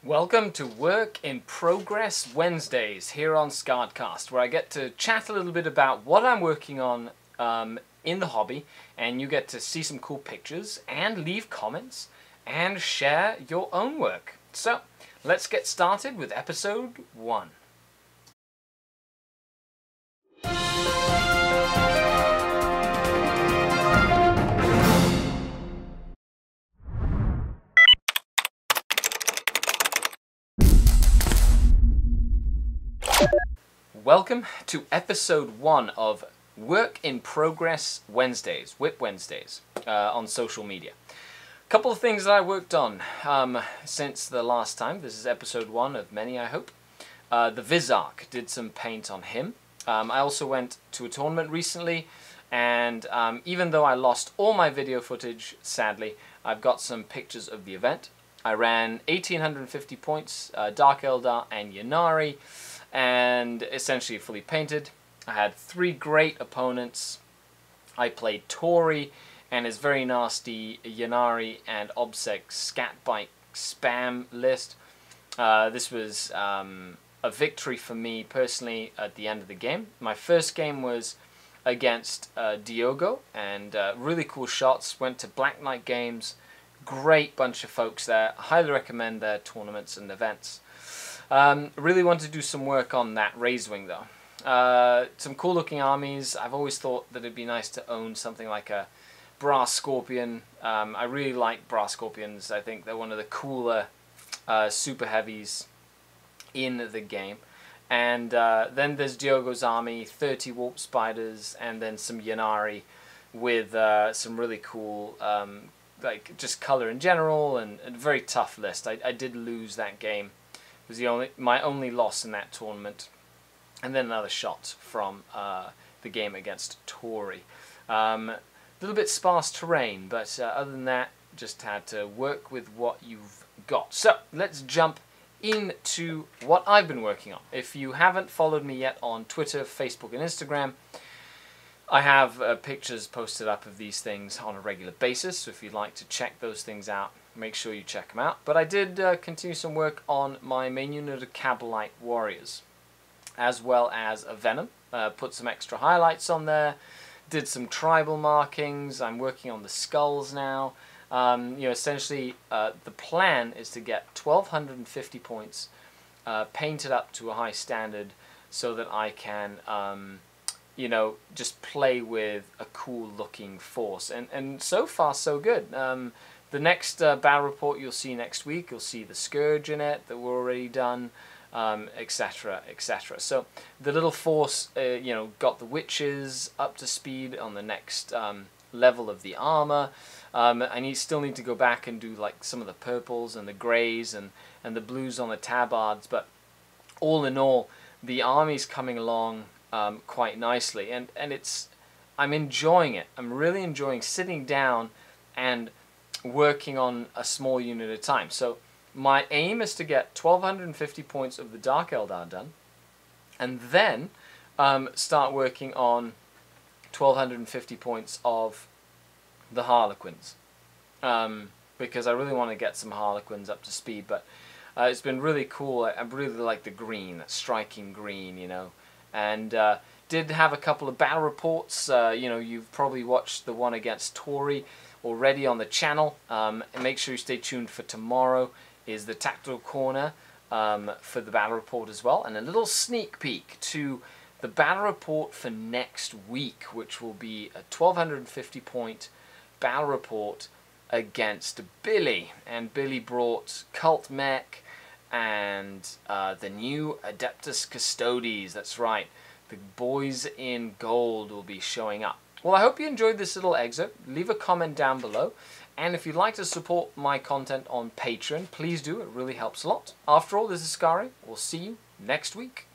Welcome to Work in Progress Wednesdays here on Skaredcast, where I get to chat a little bit about what I'm working on in the hobby, and you get to see some cool pictures and leave comments and share your own work. So, let's get started with episode 1. Welcome to episode 1 of Work in Progress Wednesdays, WIP Wednesdays, on social media. A couple of things that I worked on since the last time. This is episode 1 of many, I hope. The Vizark, did some paint on him. I also went to a tournament recently, and even though I lost all my video footage, sadly, I've got some pictures of the event. I ran 1850 points, Dark Eldar and Ynnari, and essentially fully painted. I had 3 great opponents. I played Tori and his very nasty Ynnari and Obsec Scatbike spam list. This was a victory for me personally at the end of the game. My first game was against Diogo, and really cool shots. Went to Black Knight Games. Great bunch of folks there. Highly recommend their tournaments and events. Really want to do some work on that Razewing though. Some cool looking armies. I've always thought that it'd be nice to own something like a Brass Scorpion. I really like Brass Scorpions. I think they're one of the cooler super heavies in the game. And then there's Diogo's army, 30 Warp Spiders, and then some Ynnari with some really cool like just color in general, and a very tough list. I did lose that game. It was my only loss in that tournament, and then another shot from the game against Tori. A little bit sparse terrain, but other than that, just had to work with what you've got. So let's jump into what I've been working on. If you haven't followed me yet on Twitter, Facebook, and Instagram, I have pictures posted up of these things on a regular basis, so if you'd like to check those things out, make sure you check them out. But I did continue some work on my main unit of Cabalite Warriors, as well as a Venom. Put some extra highlights on there, did some tribal markings. I'm working on the skulls now. Essentially, the plan is to get 1,250 points painted up to a high standard so that I can just play with a cool looking force, and so far so good. The next battle report you'll see next week, you'll see the Scourge in it that we're already done, etc, etc. So the little force got the witches up to speed on the next level of the armor. I still need to go back and do like some of the purples and the greys and the blues on the tabards, but all in all, the army's coming along quite nicely, and I'm enjoying it. I'm really enjoying sitting down and working on a small unit at a time. So my aim is to get 1,250 points of the Dark Eldar done, and then start working on 1,250 points of the Harlequins, because I really want to get some Harlequins up to speed. But it's been really cool. I really like the green, that striking green, and did have a couple of battle reports. You've probably watched the one against Tori already on the channel, and make sure you stay tuned for tomorrow is the Tactical Corner for the battle report as well, and a little sneak peek to the battle report for next week, which will be a 1,250 point battle report against Billy. And Billy brought Cult Mech and the new Adeptus Custodes. That's right, the boys in gold will be showing up. Well, I hope you enjoyed this little excerpt. Leave a comment down below, and if you'd like to support my content on Patreon, please do. It really helps a lot. After all, this is Skari. We'll see you next week.